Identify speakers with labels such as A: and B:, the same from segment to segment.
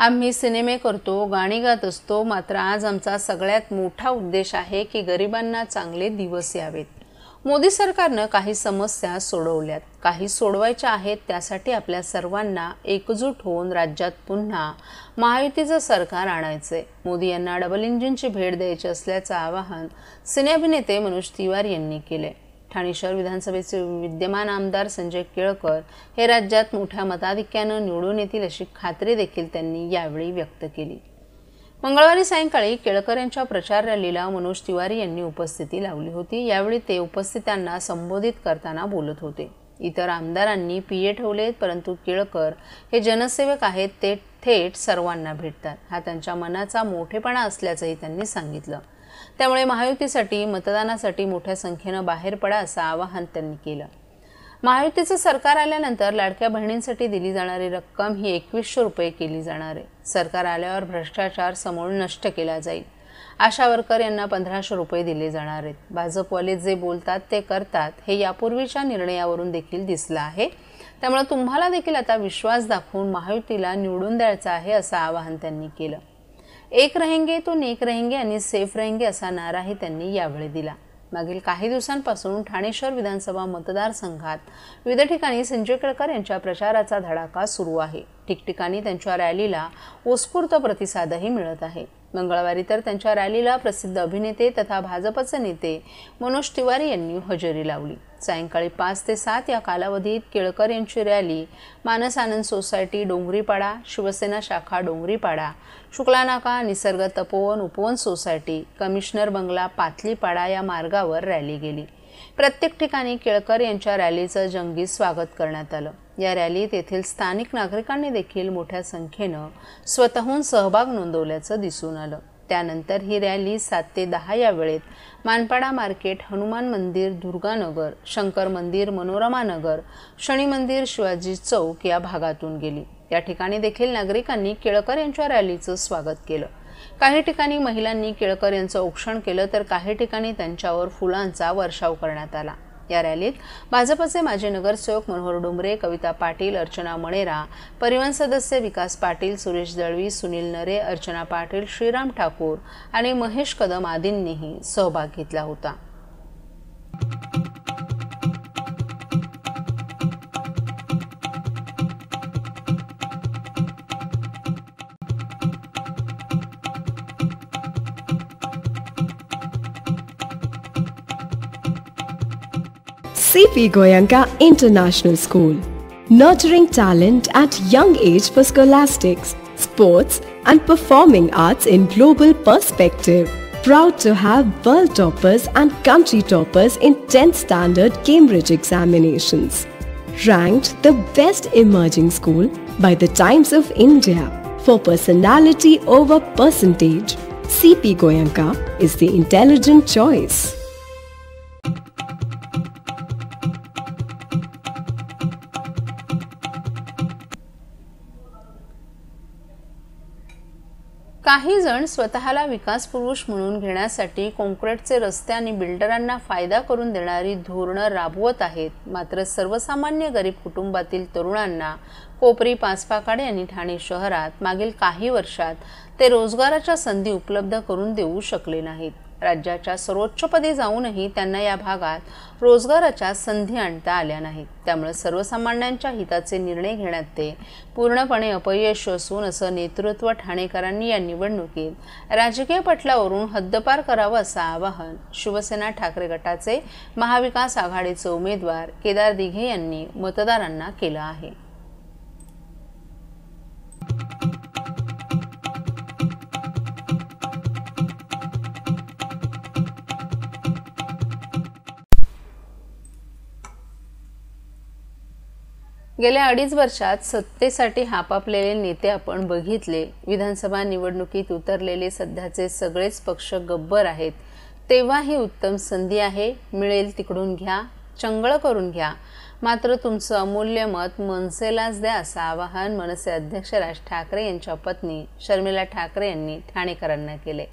A: आम्ही सिनेमे करतो, गाणी गात असतो, मात्र आज आमचा सगळ्यात मोठा उद्देश आहे की गरिबांना चांगले दिवस यावेत. मोदी सरकारनं काही समस्या सोडवल्यात, काही सोडवायच्या आहेत. त्यासाठी आपल्या सर्वांना एकजूट होऊन राज्यात पुन्हा महायुतीचं सरकार आणायचंय. मोदी यांना डबल इंजिनची भेट द्यायची असल्याचं आवाहन सिने अभिनेते मनोज तिवारी यांनी केले. ठाणे शहर विधानसभेचे विद्यमान आमदार संजय केळकर हे राज्यात मोठ्या मताधिक्यानं निवडून येतील अशी खात्री देखील त्यांनी यावेळी व्यक्त केली. मंगळवारी सायंकाळी केळकर यांच्या प्रचार रॅलीला मनोज तिवारी यांनी उपस्थिती लावली होती. यावेळी ते उपस्थितांना संबोधित करताना बोलत होते. इतर आमदारांनी पीए ठेवलेत, परंतु केळकर हे जनसेवक आहेत. ते थेट सर्वांना भेटतात. हा त्यांच्या मनाचा मोठेपणा असल्याचंही त्यांनी सांगितलं. त्यामुळे महायुतीसाठी मतदानासाठी मोठ्या संख्येनं बाहेर पडा असं आवाहन त्यांनी केलं. महायुतीचं सरकार आल्यानंतर लाडक्या बहिणींसाठी दिली जाणारी रक्कम ही 2100 रुपये केली जाणार आहे. सरकार आल्यावर भ्रष्टाचार समूळ नष्ट केला जाईल. आशा वर्कर यांना 1500 रुपये दिले जाणार आहेत. भाजपवाले जे बोलतात ते करतात हे यापूर्वीच्या निर्णयावरून देखील दिसलं आहे. त्यामुळे तुम्हाला देखील आता विश्वास दाखवून महायुतीला निवडून द्यायचं आहे असं आवाहन त्यांनी केलं. एक रहेंगे तो नेक रहेंगे आणि सेफ रहेंगे असा नाराही त्यांनी यावेळी दिला. मागील काही दिवसांपासून ठाणे शहर विधानसभा मतदारसंघात विविध ठिकाणी संजय केळकर यांच्या प्रचाराचा धडाका सुरू आहे. ठिकठिकाणी त्यांच्या रॅलीला उत्स्फूर्त प्रतिसादही मिळत आहे. मंगळवारी तर त्यांच्या रॅलीला प्रसिद्ध अभिनेते तथा भाजपचे नेते मनोज तिवारी यांनी हजेरी लावली. सायंकाळी 5 ते 7 या कालावधीत केळकर यांची रॅली मानस आनंद सोसायटी डोंगरीपाडा, शिवसेना शाखा डोंगरीपाडा, शुक्लानाका, निसर्ग तपोवन उपवन सोसायटी, कमिशनर बंगला पातलीपाडा या मार्गावर रॅली गेली. प्रत्येक ठिकाणी केळकर यांच्या रॅलीचं जंगी स्वागत करण्यात आलं. या रॅलीत येथील स्थानिक नागरिकांनी देखील मोठ्या संख्येनं स्वतःहून सहभाग नोंदवल्याचं दिसून आलं. त्यानंतर ही रॅली 7 ते 10 या वेळेत मानपाडा मार्केट, हनुमान मंदिर, दुर्गानगर, शंकर मंदिर, मनोरमा नगर, शनी मंदिर, शिवाजी चौक या भागातून गेली. या ठिकाणी देखील नागरिकांनी केळकर यांच्या रॅलीचं स्वागत केलं. काही ठिकाणी महिलांनी केळकर यांचं औक्षण केलं, तर काही ठिकाणी त्यांच्यावर फुलांचा वर्षाव करण्यात आला. या रॅलीत भाजपचे माजी नगरसेवक मनोहर डोंबरे, कविता पाटील, अर्चना मणेरा, परिवहन सदस्य विकास पाटील, सुरेश दळवी, सुनील नरे, अर्चना पाटील, श्रीराम ठाकूर आणि महेश कदम आदींनीही सहभाग घेतला होता.
B: CP Goenka International School, nurturing talent at young age for scholastics, sports and performing arts in global perspective. Proud to have world toppers and country toppers in 10th standard Cambridge examinations. Ranked the best emerging school by the Times of India for personality over percentage. CP Goenka is the intelligent choice.
A: काही जण स्वतःला विकास पुरुष म्हणून घेण्यासाठी काँक्रीटचे रस्ते आणि बिल्डरांना फायदा करून देणारी धोरणं राबवत आहेत. मात्र सर्वसामान्य गरीब कुटुंबातील तरुणांना कोपरी, पाचपाकाडे आणि ठाणे शहरात मागील काही वर्षात ते रोजगाराच्या संधी उपलब्ध करून देऊ शकले नाहीत. राज्याच्या सर्वोच्चपदी जाऊनही त्यांना या भागात रोजगाराच्या संधी आणता आल्या नाहीत. त्यामुळे सर्वसामान्यांच्या हिताचे निर्णय घेण्यात ते पूर्णपणे अपयश असून असं नेतृत्व ठाणेकरांनी या निवडणुकीत राजकीय पटलावरून हद्दपार करावं असं आवाहन शिवसेना ठाकरे गटाचे महाविकास आघाडीचे उमेदवार केदार दिघे यांनी मतदारांना केलं आहे. गेल्या 2.5 वर्षात सत्तेसाठी हापापलेले नेते आपण बघितले. विधानसभा निवडणुकीत उतरलेले सध्याचे सगळेच पक्ष गब्बर आहेत. तेव्हा ही उत्तम संधी आहे. मिळेल तिकडून घ्या, चंगळ करून घ्या, मात्र तुमचं अमूल्य मत मनसेलाच द्या असं आवाहन मनसे अध्यक्ष राज ठाकरे यांच्या पत्नी शर्मिला ठाकरे यांनी ठाणेकरांना केले.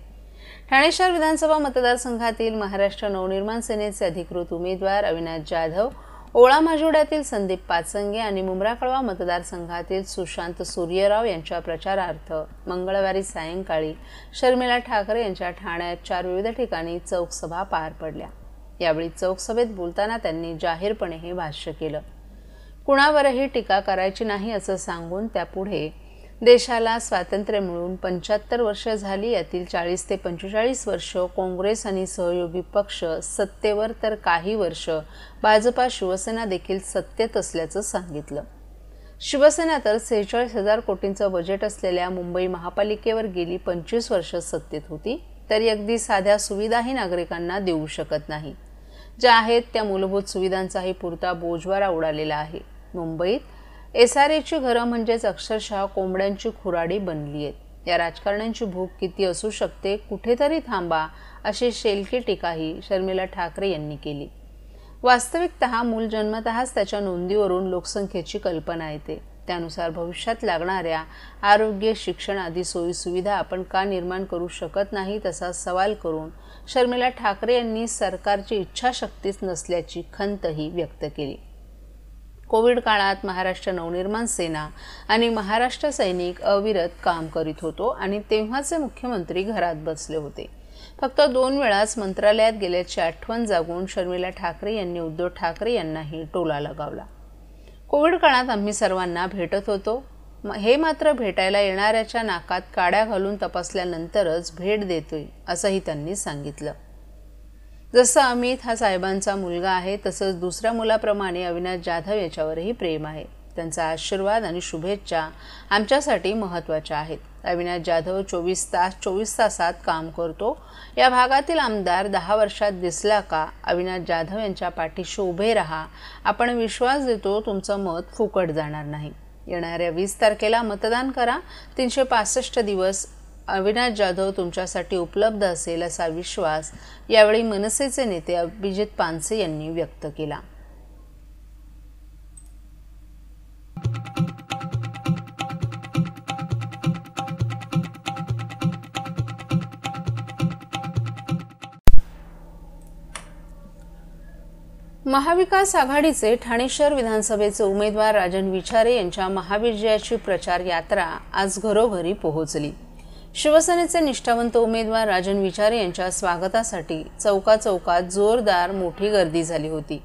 A: ठाणे शहर विधानसभा मतदारसंघातील महाराष्ट्र नवनिर्माण सेनेचे अधिकृत उमेदवार अविनाश जाधव ओळा माजिवड्यातील संदीप पाचंगे आणि मुंब्रा-कळवा मतदारसंघातील सुशांत सूर्यराव यांच्या प्रचारार्थ मंगळवारी सायंकाळी शर्मिला ठाकरे यांच्या ठाण्यात 4 विविध ठिकाणी चौक सभा पार पडल्या। यावेळी चौक सभेत बोलताना त्यांनी जाहीरपणे हे भाष्य केलं। कुणावरही टीका करायची नाही असं सांगून त्यापुढे देशाला स्वातंत्र्य मिळून 75 वर्ष झाली, यातील 40 ते 45 वर्ष काँग्रेस आणि सहयोगी पक्ष सत्तेवर तर काही वर्ष भाजपा शिवसेना देखील सत्तेत असल्याचं सांगितलं। शिवसेना तर 46,000 कोटींचं बजेट असलेल्या मुंबई महापालिकेवर गेली 25 वर्ष सत्तेत होती, तरी अगदी साध्या सुविधाही नागरिकांना देऊ शकत नाही। ज्या आहेत त्या मूलभूत सुविधांचाही पुरता बोजवारा उडालेला आहे। मुंबईत SRAची घरं म्हणजेच अक्षरशः कोंबड्यांची खुराडी बनली आहेत। या राजकारण्यांची भूक किती असू शकते, कुठेतरी थांबा, अशी शेलकी टीकाही शर्मिला ठाकरे यांनी केली। वास्तविकतः मूल जन्मतःच त्याच्या नोंदीवरून लोकसंख्येची कल्पना येते। त्यानुसार भविष्यात लागणाऱ्या आरोग्य, शिक्षण आदी सोयी सुविधा आपण का निर्माण करू शकत नाही, तसा सवाल करून शर्मिला ठाकरे यांनी सरकारची इच्छाशक्तीच नसल्याची खंतही व्यक्त केली। कोविड काळात महाराष्ट्र नवनिर्माण सेना आणि महाराष्ट्र सैनिक अविरत काम करीत होतो आणि तेव्हाचे मुख्यमंत्री घरात बसले होते। फक्त 2 वेळाच मंत्रालयात गेल्याची आठवण जागून शर्मिला ठाकरे यांनी उद्धव ठाकरे यांनाही टोला लगावला। कोविड काळात आम्ही सर्वांना भेटत होतो, हे मात्र भेटायला येणाऱ्याच्या नाकात काड्या घालून तपासल्यानंतरच भेट देतोय, असंही त्यांनी सांगितलं। जसं अमित हा साहेबांचा मुलगा आहे, तसंच दुसऱ्या मुलाप्रमाणे अविनाश जाधव याच्यावरही प्रेम आहे। त्यांचा आशीर्वाद आणि शुभेच्छा आमच्यासाठी महत्त्वाच्या आहेत। अविनाश जाधव 24 तासात काम करतो। या भागातील आमदार 10 वर्षात दिसला का अविनाश जाधव यांच्या पाठीशी उभे राहा, आपण विश्वास देतो तुमचं मत फुकट जाणार नाही। येणाऱ्या 20 तारखेला मतदान करा। 365 दिवस अविनाश जाधव तुमच्यासाठी उपलब्ध असेल असा विश्वास यावेळी मनसेचे नेते अभिजित पानसे यांनी व्यक्त केला। महाविकास आघाडीचे ठाणे शहर विधानसभेचे उमेदवार राजन विचारे यांच्या महाविजयाची प्रचार यात्रा आज घरोघरी पोहोचली। शिवसेनेचे निष्ठावंत उमेदवार राजन विचारे यांच्या स्वागतासाठी चौकाचौकात जोरदार मोठी गर्दी झाली होती।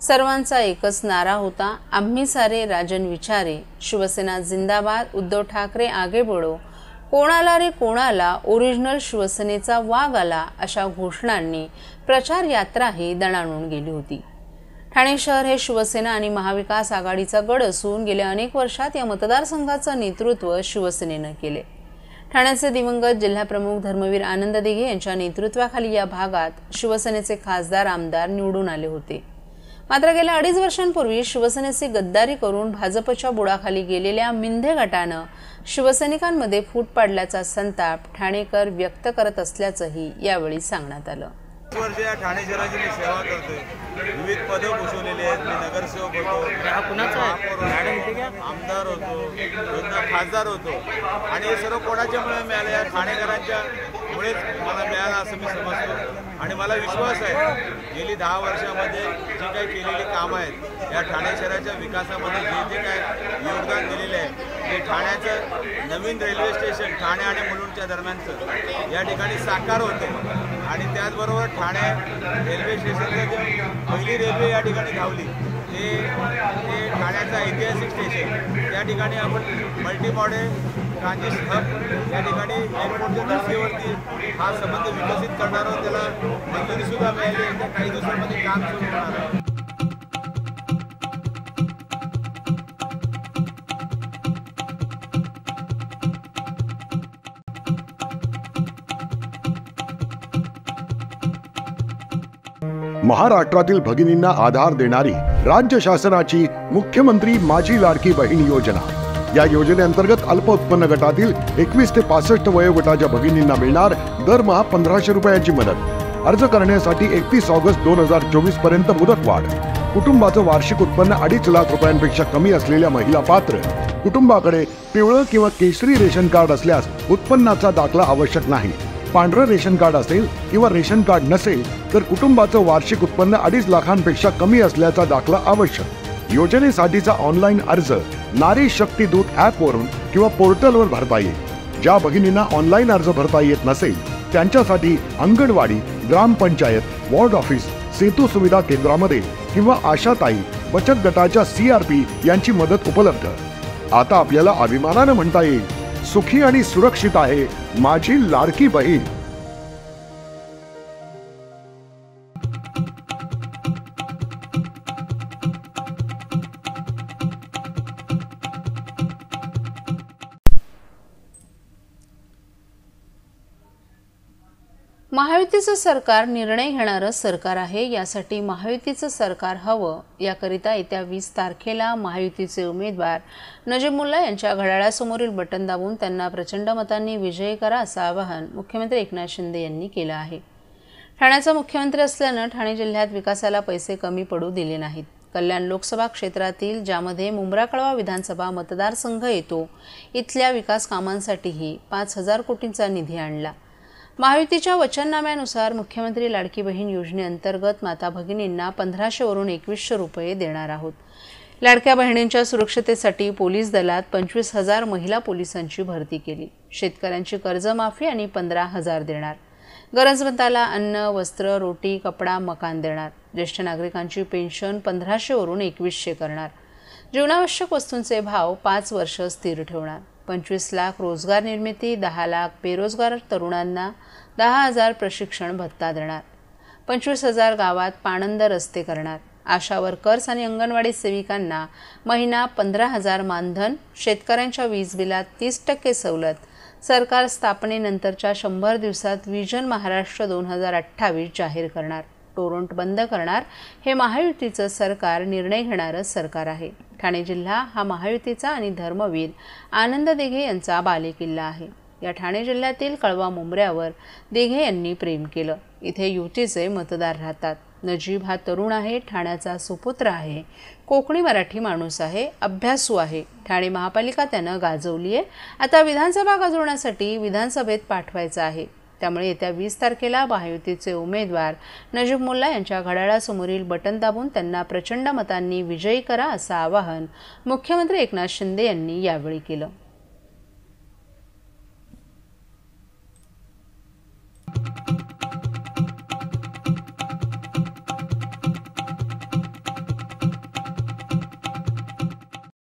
A: सर्वांचा एकच नारा होता, आम्ही सारे राजन विचारे, शिवसेना जिंदाबाद, उद्धव ठाकरे आगे बढो, कोणाला रे कोणाला, ओरिजिनल शिवसेनेचा वाघ आला, अशा घोषणांनी प्रचार यात्राही दणाणून गेली होती। ठाणे शहर हे शिवसेना आणि महाविकास आघाडीचा गड असून गेल्या अनेक वर्षात या मतदारसंघाचं नेतृत्व शिवसेनेनं केले। ठाण्याचे दिवंगत जिल्हाप्रमुख धर्मवीर आनंद दिघे यांच्या नेतृत्वाखाली या भागात शिवसेनेचे खासदार आमदार निवडून आले होते। मात्र गेल्या 2.5 वर्षांपूर्वी शिवसेनेची गद्दारी करून भाजपच्या बुडाखाली गेलेल्या मिंधे गटानं शिवसैनिकांमध्ये फूट पाडल्याचा संताप ठाणेकर व्यक्त करत असल्याचंही यावेळी सांगण्यात आलं।
C: वर्ष या ठाणे शहराची मी सेवा करतोय, विविध पदं भूषवलेली आहेत। मी नगरसेवक होतो, आमदार होतो, खासदार होतो आणि हे सर्व कोणाच्यामुळे मिळालं, या ठाणेकरांच्या मुळेच मला मिळालं असं मी समजतो। आणि मला विश्वास आहे गेली 10 वर्षामध्ये जी काही केलेली कामं आहेत, या ठाणे शहराच्या विकासामध्ये जे काय योगदान दिलेले आहे, ते ठाण्याचं नवीन रेल्वे स्टेशन ठाणे आणि मुलुंडच्या दरम्यानचं या ठिकाणी साकार होते आणि त्याचबरोबर ठाणे रेल्वे स्टेशनचं जे पहिली रेल्वे या ठिकाणी धावली ते ठाण्याचं ऐतिहासिक स्टेशन, त्या ठिकाणी आपण मल्टी मॉडेल ट्रान्झिट हब या ठिकाणी एअरपोर्टच्या धर्तीवरती हा संबंध विकसित करणार आहोत। त्याला मंजुरीसुद्धा मिळाली आहे, त्या काही दिवसांमध्ये काम सुरू होणार आहे।
D: महाराष्ट्रातील भगिनींना आधार देणारी राज्य शासनाची मुख्यमंत्री माझी लाडकी बहीण योजना। या योजनेअंतर्गत अल्प उत्पन्न गटातील 21 ते 65 वयोगटाच्या भगिनींना मिळणार दरमहा 1500 रुपयांची मदत। अर्ज करण्यासाठी 31 ऑगस्ट 2024 पर्यंत मुदतवाढ। कुटुंबाचं वार्षिक उत्पन्न 2.5 लाख रुपयांपेक्षा कमी असलेल्या महिला पात्र। कुटुंबाकडे पिवळं किंवा केशरी रेशन कार्ड असल्यास उत्पन्नाचा दाखला आवश्यक नाही। पांढरं रेशन कार्ड असेल किंवा रेशन कार्ड नसेल तर कुटुंबाचं वार्षिक उत्पन्न 2.5 लाखांपेक्षा कमी असल्याचा दाखला आवश्यक। योजनेसाठीचा ऑनलाईन अर्ज नारी शक्ती दूत ॲपवरून किंवा पोर्टलवर भरता येईल। ज्या भगिनींना ऑनलाईन अर्ज भरता येत नसेल त्यांच्यासाठी अंगणवाडी, ग्रामपंचायत, वॉर्ड ऑफिस, सेतू सुविधा केंद्रामध्ये किंवा आशाताई बचत गटाच्या CRP यांची मदत उपलब्ध। आता आपल्याला अभिमानाने म्हणता येईल, सुखी आणि सुरक्षित आहे माझी लाडकी बहीण।
A: महायुतीचं सरकार निर्णय घेणारं सरकार आहे। यासाठी महायुतीचं सरकार हवं याकरिता येत्या 20 तारखेला महायुतीचे उमेदवार नजीमुल्ला यांच्या घड्याळासमोरील बटन दाबून त्यांना प्रचंड मतांनी विजयी करा असं आवाहन मुख्यमंत्री एकनाथ शिंदे यांनी केलं आहे। ठाण्याचा मुख्यमंत्री असल्यानं ठाणे जिल्ह्यात विकासाला पैसे कमी पडू दिले नाहीत। कल्याण लोकसभा क्षेत्रातील ज्यामध्ये मुंब्रा कळवा विधानसभा मतदारसंघ येतो इथल्या विकास कामांसाठीही 5,000 कोटींचा निधी आणला। महायुतीच्या वचननाम्यानुसार मुख्यमंत्री लाडकी बहीण योजनेअंतर्गत माता भगिनींना 1500 वरून 2100 रुपये देणार आहोत। लाडक्या बहिणींच्या सुरक्षतेसाठी पोलीस दलात 25,000 महिला पोलिसांची भरती केली। शेतकऱ्यांची कर्जमाफी आणि 15,000 देणार। गरजवंताला अन्न, वस्त्र, रोटी, कपडा, मकान देणार। ज्येष्ठ नागरिकांची पेन्शन 1500 वरून 2100 करणार। जीवनावश्यक वस्तूंचे भाव 5 वर्ष स्थिर ठेवणार। 25 लाख रोजगार निर्मिती, 10 लाख बेरोजगार तरुणांना 10,000 प्रशिक्षण भत्ता देणार। 25,000 गावात पाणंद रस्ते करणार। आशा वर्कर्स आणि अंगणवाडी सेविकांना महिना 15,000 मानधन। शेतकऱ्यांच्या वीज बिलात 30% सवलत। सरकार स्थापनेनंतरच्या 100 दिवसात विजन महाराष्ट्र 2028 जाहीर करणार। टोरंट बंद करणार। हे महायुतीचं सरकार निर्णय घेणारं सरकार आहे। ठाणे जिल्हा हा महायुतीचा आणि धर्मवीर आनंद दिघे यांचा बालेकिल्ला आहे। या ठाणे जिल्ह्यातील कळवा मुंब्र्यावर दिघे यांनी प्रेम केलं। इथे युतीचे मतदार राहतात। नजीब हा तरुण आहे, ठाण्याचा सुपुत्र आहे, कोकणी मराठी माणूस आहे, अभ्यासू आहे। ठाणे महापालिका त्यानं गाजवली आहे। आता विधानसभा गाजवण्यासाठी विधानसभेत पाठवायचं आहे। त्यामुळे येत्या 20 तारखेला महायुतीचे उमेदवार नजीमुल्ला यांच्या घड्याळासमोरील बटन दाबून त्यांना प्रचंड मतांनी विजयी करा असं आवाहन मुख्यमंत्री एकनाथ शिंदे यांनी यावेळी केलं।